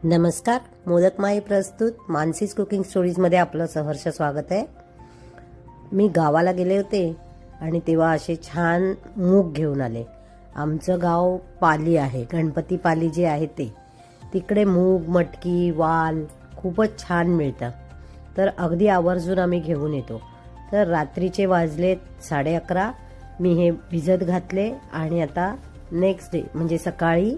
नमस्कार. मोदक माई प्रस्तुत मानसीज कुकिंग स्टोरीजमध्ये आपलं सहर्ष स्वागत आहे. मी गावाला गेले होते आणि तेव्हा असे छान मूग घेऊन आले. आमचं गाव पाली आहे, गणपती पाली जे आहे ते. तिकडे मूग, मटकी, वाल खूपच छान मिळतं. तर अगदी आवर्जून आम्ही घेऊन येतो. तर रात्रीचे वाजलेत 11:30. मी हे भिजत घातले आणि आता नेक्स्ट डे म्हणजे सकाळी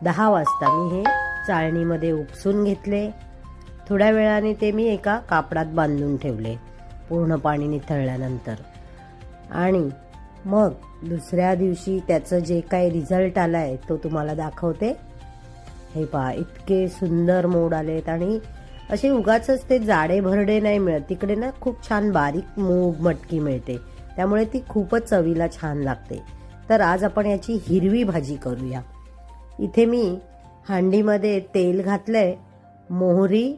10 वाजता मी हे चाळणीमध्ये उपसून घेतले. थोड्या वेळाने ते मी एका कापडात बांधून ठेवले पूर्ण पाणी निथळल्यानंतर. आणि मग दुसऱ्या दिवशी त्याचं जे काही रिझल्ट आलाय तो तुम्हाला दाखवते. हे पहा, इतके सुंदर मोड आलेत आणि असे उगाचच ते जाडे भरडे नाही मिळत. तिकडे ना खूप छान बारीक मूग मटकी मिळते, त्यामुळे ती खूपच चवीला छान लागते. तर आज आपण याची हिरवी भाजी करूया. इथे मी हांडीमध्ये तेल घातलंय, मोहरी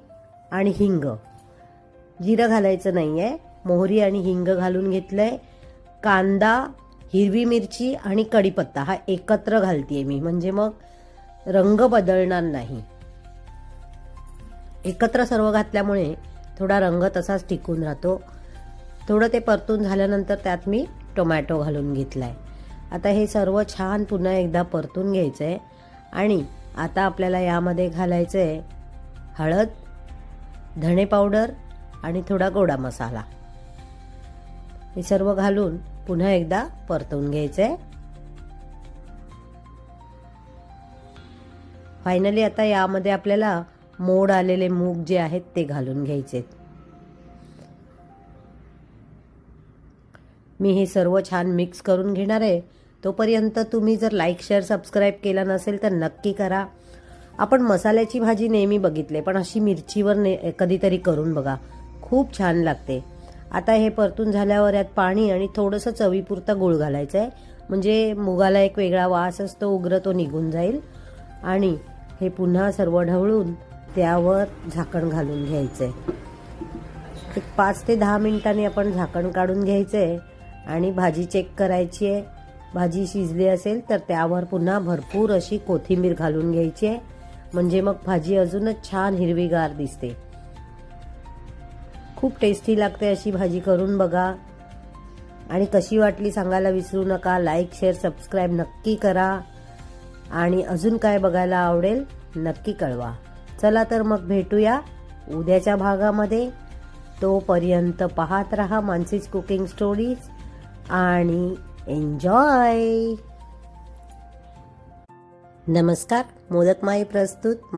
आणि हिंग. जिरं घालायचं नाहीये, मोहरी आणि हिंग घालून घेतलंय. कांदा, हिरवी मिरची आणि कढीपत्ता हा एकत्र घालतीये मी, म्हणजे मग रंग बदलणार नाही. एकत्र सर्व घातल्यामुळे थोडा रंग तसाच टिकून राहतो. थोडं ते परतून झाल्यानंतर त्यात मी टोमॅटो घालून घेतलाय. आता हे सर्व छान पुन्हा एकदा परतून घ्यायचंय. आणि आता आपल्याला यामध्ये घालायचं आहे हळद, धणे पावडर आणि थोडा गोडा मसाला. हे सर्व घालून पुन्हा एकदा परतवून घ्यायचं आहे. फायनली आता यामध्ये आपल्याला मोड आलेले मूग जे आहेत ते घालून घ्यायचे. मी हे सर्व छान मिक्स करून घेणार आहे. तोपर्यंत तुम्ही जर लाईक, शेअर, सबस्क्राईब केला नसेल तर नक्की करा. आपण मसाल्याची भाजी नेहमी बघितले, पण अशी मिरचीवर कधीतरी करून बघा, खूप छान लागते. आता हे परतून झाल्यावर यात पाणी आणि थोडंसं चवीपुरता गूळ घालायचं आहे, म्हणजे मुगाला एक वेगळा वास असतो, उग्र, तो निघून जाईल. आणि हे पुन्हा सर्व ढवळून त्यावर झाकण घालून घ्यायचं आहे. एक 5 ते 10 मिनिटांनी आपण झाकण काढून घ्यायचं आहे आणि भाजी चेक करायची आहे. भाजी शिजली असेल तर त्यावर पुन्हा भरपूर अशी कोथिंबीर घालून घ्यायची आहे, म्हणजे मग भाजी अजूनच छान हिरवीगार दिसते. खूप टेस्टी लागते. अशी भाजी करून बघा आणि कशी वाटली सांगायला विसरू नका. लाईक, शेअर, सबस्क्राईब नक्की करा आणि अजून काय बघायला आवडेल नक्की कळवा. चला तर मग भेटूया उद्याच्या भागामध्ये. तोपर्यंत पाहत रहा मानसीज कुकिंग स्टोरीज आणि एन्जॉय. नमस्कार. मोदक माई प्रस्तुत